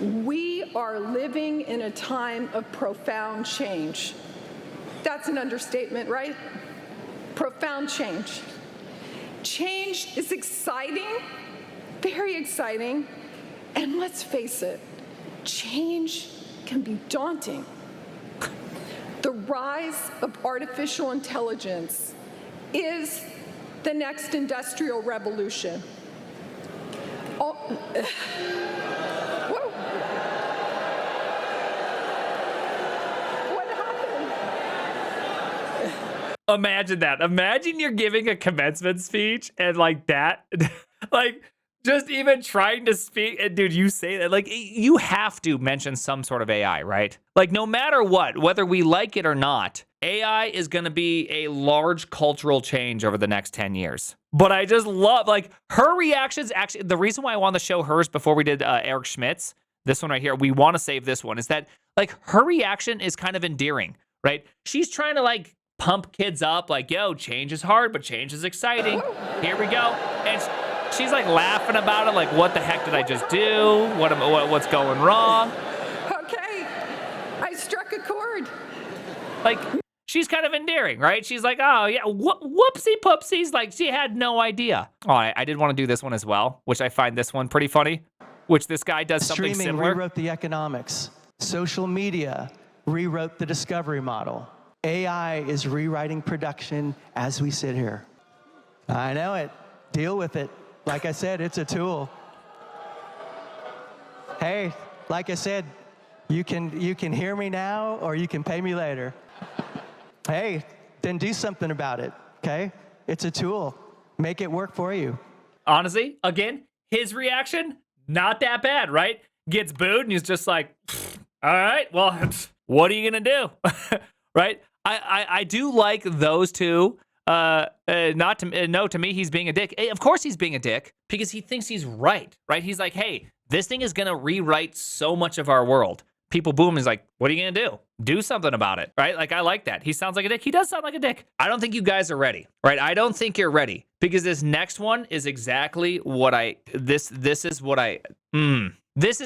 We are living in a time of profound change. That's an understatement, right? Profound change. Change is exciting, very exciting, and let's face it, change can be daunting. The rise of artificial intelligence is the next industrial revolution. Imagine that. Imagine you're giving a commencement speech and like that, like just even trying to speak. And dude, you say that like you have to mention some sort of AI, right? Like no matter what, whether we like it or not, AI is going to be a large cultural change over the next 10 years. But I just love like her reactions. Actually, the reason why I wanted to show hers before we did Eric Schmidt's, this one right here, we want to save this one, is that like her reaction is kind of endearing, right? She's trying to like pump kids up like, yo, change is hard, but change is exciting. Here we go. And she's like laughing about it. Like, what the heck did I just do? What's going wrong? Okay, I struck a chord. Like, she's kind of endearing, right? She's like, oh yeah, whoopsie poopsies. Like she had no idea. Oh, I did want to do this one as well, which I find this one pretty funny, which this guy does something Streaming similar. rewrote the economics. Social media rewrote the discovery model. AI is rewriting production as we sit here. I know it. Deal with it. Like I said, it's a tool. Hey, like I said, you can hear me now or you can pay me later. Hey, then do something about it, okay? It's a tool. Make it work for you. Honestly, again, his reaction, not that bad, right? Gets booed and he's just like, all right, well, what are you gonna do? Right? I do like those two. To me, he's being a dick. Of course he's being a dick because he thinks he's right? He's like, hey, this thing is going to rewrite so much of our world. People boom. He's like, what are you going to do? Do something about it, right? Like, I like that. He sounds like a dick. He does sound like a dick. I don't think you guys are ready, right? I don't think you're ready because this next one is exactly what this is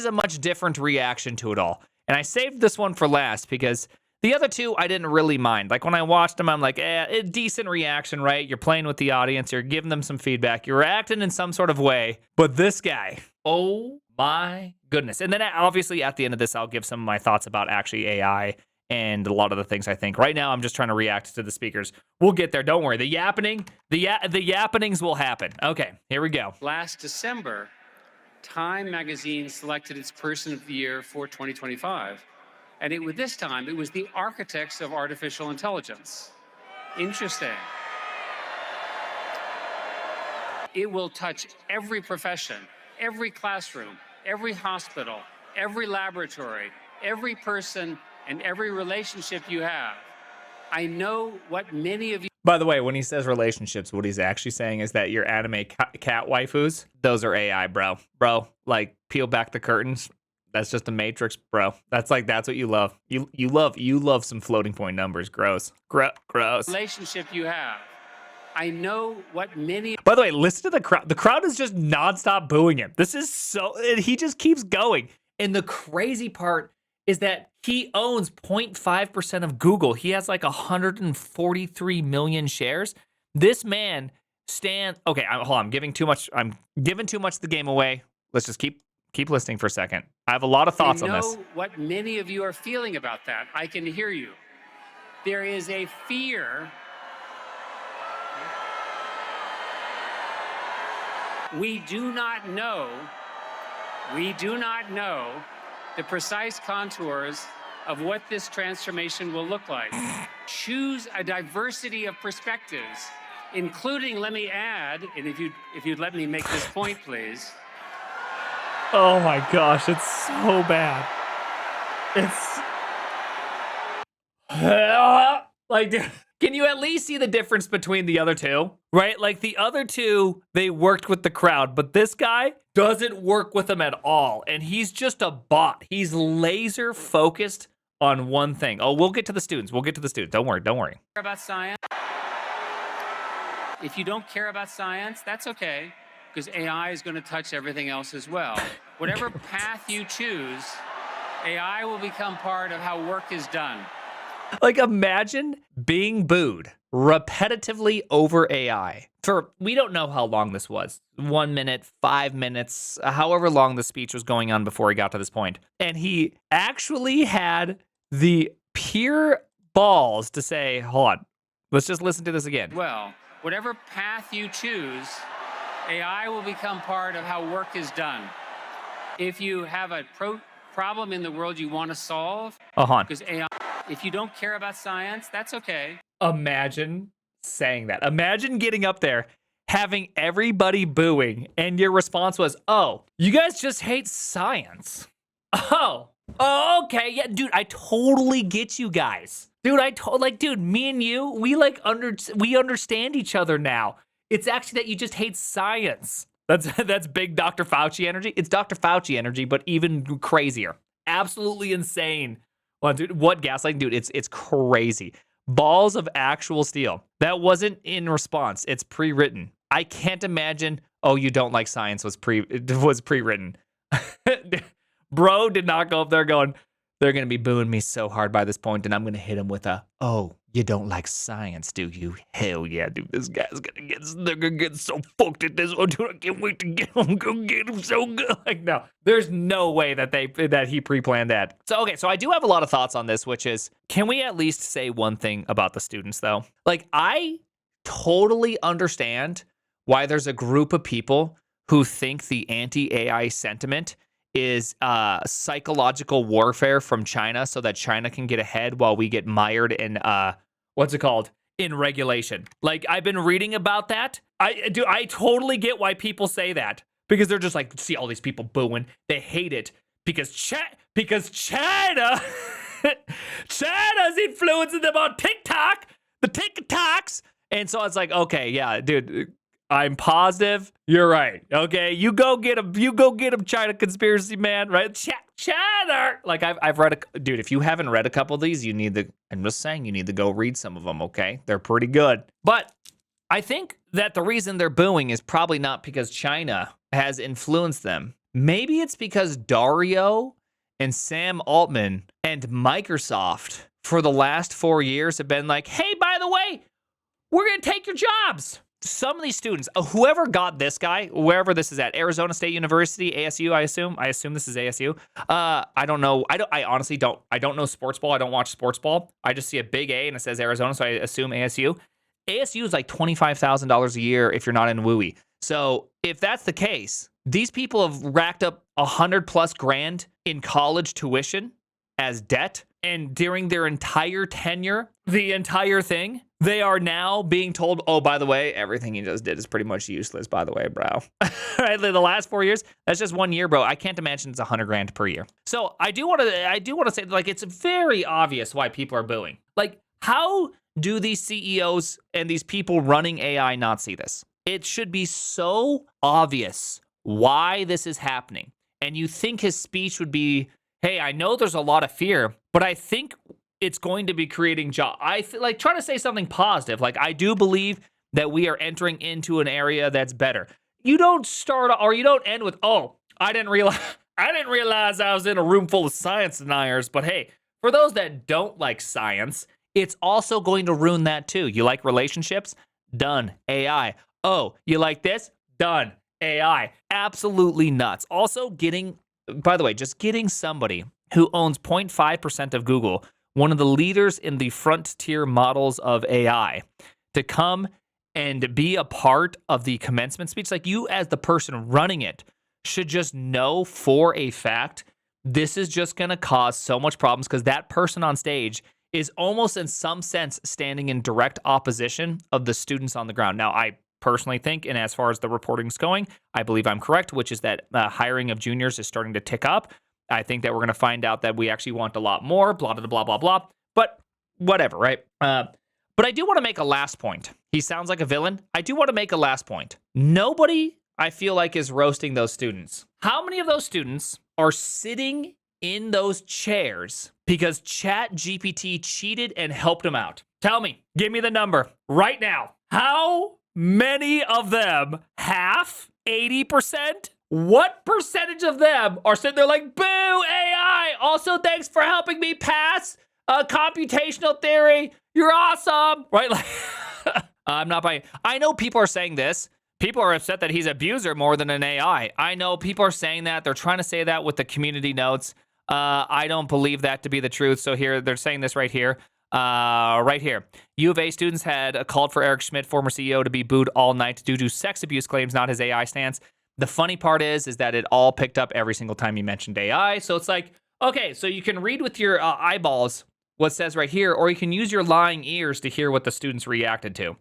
a much different reaction to it all. And I saved this one for last because the other two, I didn't really mind. Like when I watched them, I'm like, a decent reaction, right? You're playing with the audience. You're giving them some feedback. You're acting in some sort of way. But this guy, oh my goodness. And then obviously at the end of this, I'll give some of my thoughts about actually AI and a lot of the things I think. Right now, I'm just trying to react to the speakers. We'll get there. Don't worry. The yappenings will happen. Okay, here we go. Last December, Time magazine selected its Person of the Year for 2025. And this time, it was the architects of artificial intelligence. Interesting. It will touch every profession, every classroom, every hospital, every laboratory, every person, and every relationship you have. I know what many of you... By the way, when he says relationships, what he's actually saying is that your anime cat waifus, those are AI, bro. Bro, like, peel back the curtains. That's just the Matrix, bro. That's what you love. You love some floating point numbers. Gross. Gross. Relationship you have. I know what many... By the way, listen to the crowd. The crowd is just nonstop booing him. This is so... He just keeps going. And the crazy part is that he owns 0.5% of Google. He has like 143 million shares. This man stands... Okay, hold on. I'm giving too much of the game away. Let's just keep listening for a second. I have a lot of thoughts on this. I know what many of you are feeling about that. I can hear you. There is a fear. We do not know the precise contours of what this transformation will look like. Choose a diversity of perspectives, including, let me add, and if you'd let me make this point, please. Oh my gosh, it's so bad. It's like, can you at least see the difference between the other two? Right? Like the other two, they worked with the crowd, but this guy doesn't work with them at all. And he's just a bot. He's laser focused on one thing. Oh, we'll get to the students. Don't worry. About science. If you don't care about science, that's okay, because AI is going to touch everything else as well. Whatever path you choose, AI will become part of how work is done. Like, imagine being booed repetitively over AI for, we don't know how long this was, 1 minute, 5 minutes, however long the speech was going on before he got to this point. And he actually had the pure balls to say, hold on, let's just listen to this again. Well, whatever path you choose, AI will become part of how work is done. If you have a problem in the world you want to solve, because AI, if you don't care about science, that's okay. Imagine saying that. Imagine getting up there, having everybody booing, and your response was, oh, you guys just hate science. Oh, okay. Yeah, dude, I totally get you guys. Dude, dude, me and you, we understand each other now. It's actually that you just hate science. That's big Dr. Fauci energy. It's Dr. Fauci energy, but even crazier. Absolutely insane. Well, dude, what gaslighting? Dude, it's crazy. Balls of actual steel. That wasn't in response. It's pre-written. I can't imagine, oh, you don't like science was pre-written. Bro did not go up there going, they're going to be booing me so hard by this point, and I'm going to hit him with a, oh, you don't like science, do you? Hell yeah, dude. This guy's they're going to get so fucked at this one, dude. I can't wait to get him. Go get him so good. Like, no, there's no way that he pre-planned that. So, okay, so I do have a lot of thoughts on this, which is, can we at least say one thing about the students, though? Like, I totally understand why there's a group of people who think the anti-AI sentiment is psychological warfare from China so that China can get ahead while we get mired in in regulation. Like, I've been reading about that. I totally get why people say that, because they're just like, see all these people booing, they hate it because China China's influencing them on TikTok, the TikToks. And so it's like, okay, yeah, dude, I'm positive you're right. Okay, you go get him. You go get him, China conspiracy man. Right? China. Like, I've read dude. If you haven't read a couple of these, I'm just saying, you need to go read some of them. Okay, they're pretty good. But I think that the reason they're booing is probably not because China has influenced them. Maybe it's because Dario and Sam Altman and Microsoft for the last 4 years have been like, hey, by the way, we're gonna take your jobs. Some of these students, whoever got this guy, wherever this is at, Arizona State University, ASU, I assume this is ASU. I don't know. I honestly don't. I don't know sports ball. I don't watch sports ball. I just see a big A and it says Arizona, so I assume ASU. ASU is like $25,000 a year if you're not in WUI. So if that's the case, these people have racked up $100,000+ in college tuition as debt, and during their entire tenure, the entire thing, they are now being told, oh, by the way, everything you just did is pretty much useless, by the way, bro. Right? The last 4 years, that's just 1 year, bro. I can't imagine it's $100,000 per year. So I do want to say, like, it's very obvious why people are booing. Like, how do these CEOs and these people running AI not see this? It should be so obvious why this is happening. And you think his speech would be, hey, I know there's a lot of fear, but I think it's going to be creating jobs. Like, trying to say something positive. Like, I do believe that we are entering into an area that's better. You don't start, or you don't end with, oh, I didn't realize I was in a room full of science deniers. But hey, for those that don't like science, it's also going to ruin that too. You like relationships? Done. AI. Oh, you like this? Done. AI. Absolutely nuts. Also by the way, just getting somebody who owns 0.5% of Google, one of the leaders in the frontier models of AI, to come and be a part of the commencement speech. Like, you as the person running it should just know for a fact this is just going to cause so much problems, because that person on stage is almost in some sense standing in direct opposition of the students on the ground. Now, I personally think, and as far as the reporting's going, I believe I'm correct, which is that hiring of juniors is starting to tick up. I think that we're going to find out that we actually want a lot more, blah, blah, blah, blah, blah. But whatever, right? But I do want to make a last point. He sounds like a villain. I do want to make a last point. Nobody, I feel like, is roasting those students. How many of those students are sitting in those chairs because ChatGPT cheated and helped them out? Tell me. Give me the number right now. How many of them? Half? 80%? what percentage of them are sitting there like, boo, AI? Also, thanks for helping me pass computational theory. You're awesome, right? Like, I'm not buying. I know people are saying this. People are upset that he's an abuser more than an AI. I know people are saying that. They're trying to say that with the community notes. I don't believe that to be the truth. So here, they're saying this right here. Right here. U of A students had called for Eric Schmidt, former CEO, to be booed all night due to sex abuse claims, not his AI stance. The funny part is that it all picked up every single time you mentioned AI. So it's like, okay, so you can read with your eyeballs what says right here, or you can use your lying ears to hear what the students reacted to.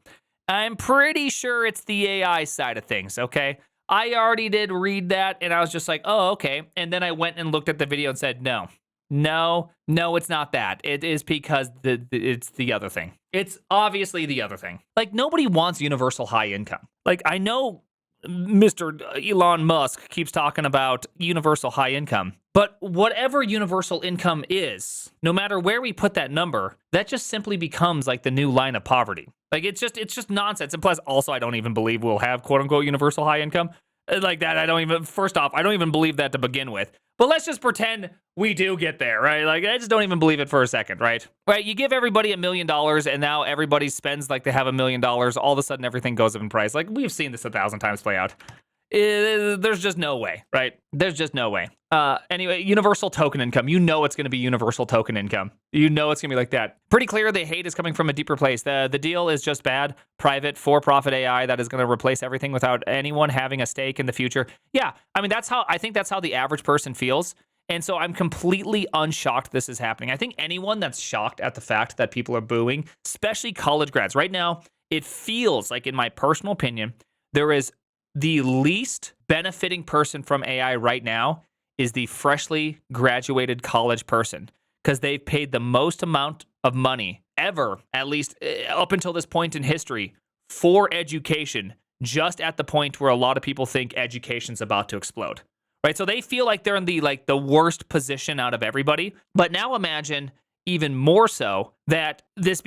I'm pretty sure it's the AI side of things, okay? I already did read that, and I was just like, oh, okay. And then I went and looked at the video and said, no, it's not that. It is because it's the other thing. It's obviously the other thing. Like, nobody wants universal high income. Like, I know Mr. Elon Musk keeps talking about universal high income, but whatever universal income is, no matter where we put that number, that just simply becomes like the new line of poverty. Like, it's just nonsense. And plus, also, I don't even believe we'll have quote unquote universal high income like that. First off, I don't even believe that to begin with. But let's just pretend we do get there, right? Like, I just don't even believe it for a second, right? Right, you give everybody $1 million, and now everybody spends like they have $1 million. All of a sudden, everything goes up in price. Like, we've seen this 1,000 times play out. There's just no way, right? There's just no way. Anyway, universal token income. You know it's going to be universal token income. You know it's going to be like that. Pretty clear the hate is coming from a deeper place. The deal is just bad, private, for-profit AI that is going to replace everything without anyone having a stake in the future. Yeah, I mean, I think that's how the average person feels. And so I'm completely unshocked this is happening. I think anyone that's shocked at the fact that people are booing, especially college grads, right now, it feels like, in my personal opinion, there is the least benefiting person from AI right now is the freshly graduated college person, because they've paid the most amount of money ever, at least up until this point in history, for education, just at the point where a lot of people think education's about to explode. Right? So they feel like they're in the worst position out of everybody. But now imagine even more so that this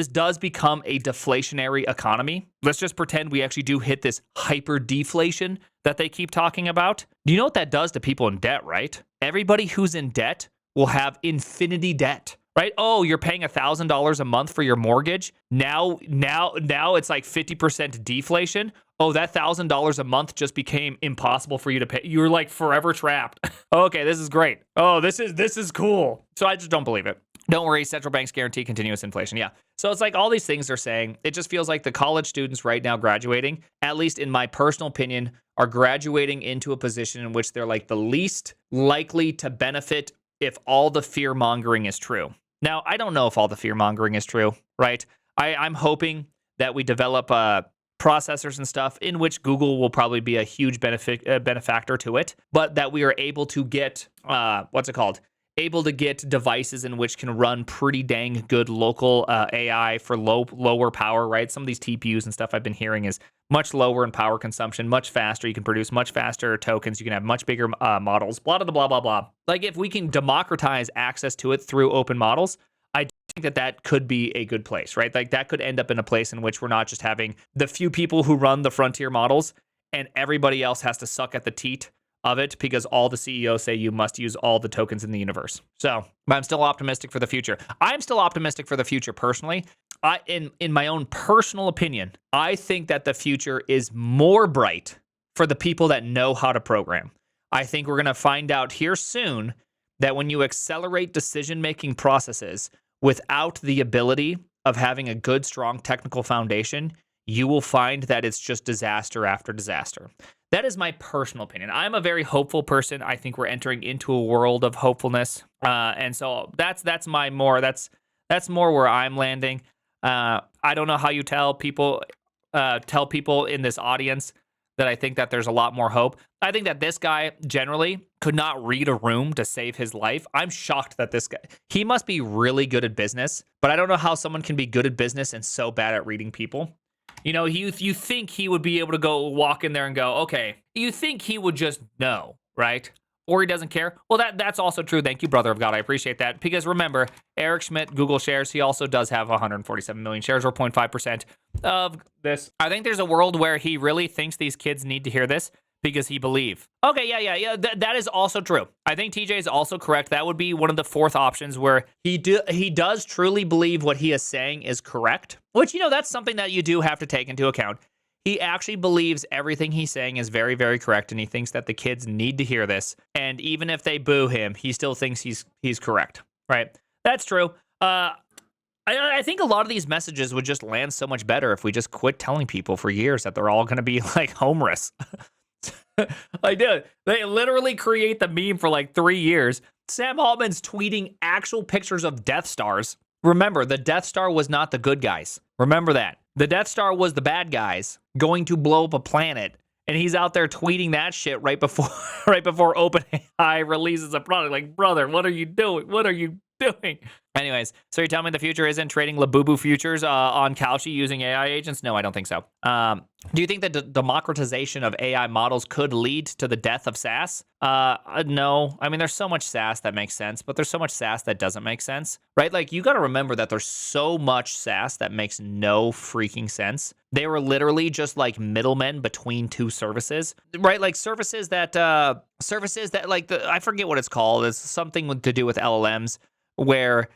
does become a deflationary economy. Let's just pretend we actually do hit this hyper deflation that they keep talking about. Do you know what that does to people in debt, right? Everybody who's in debt will have infinity debt. Right? Oh, you're paying $1,000 a month for your mortgage. Now it's like 50% deflation. Oh, that $1,000 a month just became impossible for you to pay. You're like forever trapped. Okay, this is great. Oh, this is cool. So I just don't believe it. Don't worry, central banks guarantee continuous inflation. Yeah. So it's like all these things they're saying. It just feels like the college students right now graduating, at least in my personal opinion, are graduating into a position in which they're like the least likely to benefit if all the fear mongering is true. Now, I don't know if all the fear mongering is true, right? I'm hoping that we develop processors and stuff in which Google will probably be a huge benefactor to it, but that we are able to get, able to get devices in which can run pretty dang good local AI for lower power, right? Some of these TPUs and stuff I've been hearing is much lower in power consumption, much faster. You can produce much faster tokens. You can have much bigger models, blah, blah, blah, blah, blah. Like, if we can democratize access to it through open models, I think that could be a good place, right? Like, that could end up in a place in which we're not just having the few people who run the frontier models and everybody else has to suck at the teat of it because all the CEOs say you must use all the tokens in the universe. So, but I'm still optimistic for the future. I'm still optimistic for the future personally. In my own personal opinion, I think that the future is more bright for the people that know how to program. I think we're going to find out here soon that when you accelerate decision-making processes without the ability of having a good, strong technical foundation, you will find that it's just disaster after disaster. That is my personal opinion. I'm a very hopeful person. I think we're entering into a world of hopefulness, and so that's more where I'm landing. I don't know how you tell people in this audience that I think that there's a lot more hope. I think that this guy generally could not read a room to save his life. I'm shocked that this guy, he must be really good at business, but I don't know how someone can be good at business and so bad at reading people. You know, you think he would be able to go walk in there and go, okay, you think he would just know, right? Or he doesn't care. Well, that's also true. Thank you, brother of God. I appreciate that. Because remember, Eric Schmidt, Google shares, he also does have 147 million shares, or 0.5% of this. I think there's a world where he really thinks these kids need to hear this because he believed. Okay, yeah. That is also true. I think TJ is also correct. That would be one of the fourth options where he does truly believe what he is saying is correct, which, that's something that you do have to take into account. He actually believes everything he's saying is very, very correct, and he thinks that the kids need to hear this. And even if they boo him, he still thinks he's correct, right? That's true. I think a lot of these messages would just land so much better if we just quit telling people for years that they're all going to be like homeless. Like, dude, they literally create the meme for like 3 years. Sam Altman's tweeting actual pictures of Death Stars. Remember, the Death Star was not the good guys. Remember that. The Death Star was the bad guys going to blow up a planet. And he's out there tweeting that shit right before OpenAI releases a product. Like, brother, what are you doing? What are you doing? Anyways, so you're telling me the future isn't trading Labubu futures on Kalshi using AI agents? No, I don't think so. Do you think that the democratization of AI models could lead to the death of SaaS? No. I mean, there's so much SaaS that makes sense, but there's so much SaaS that doesn't make sense, right? Like, you got to remember that there's so much SaaS that makes no freaking sense. They were literally just like middlemen between two services, right? Like services that like I forget what it's called. It's something to do with LLMs where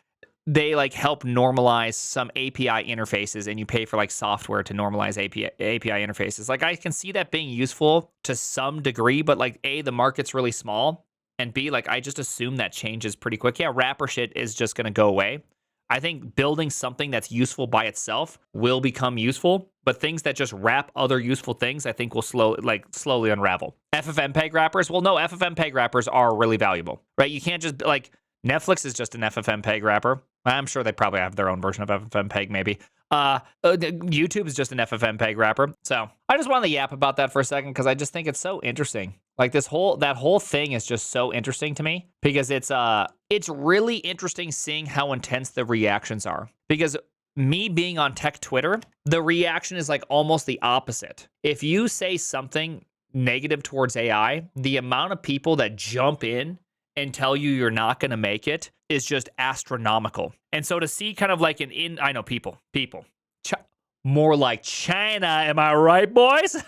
they like help normalize some API interfaces, and you pay for like software to normalize API interfaces. Like, I can see that being useful to some degree, but like A, the market's really small, and B, like I just assume that changes pretty quick. Yeah, wrapper shit is just going to go away. I think building something that's useful by itself will become useful, but things that just wrap other useful things, I think will slowly unravel. FFmpeg wrappers? Well, no, FFmpeg wrappers are really valuable, right? You can't just like Netflix is just an FFmpeg wrapper. I'm sure they probably have their own version of FFmpeg, maybe. YouTube is just an FFmpeg wrapper. So I just wanted to yap about that for a second because I just think it's so interesting. Like that whole thing is just so interesting to me because it's really interesting seeing how intense the reactions are. Because me being on tech Twitter, the reaction is like almost the opposite. If you say something negative towards AI, the amount of people that jump in and tell you you're not going to make it is just astronomical. And so to see kind of like I know people, more like China, am I right, boys?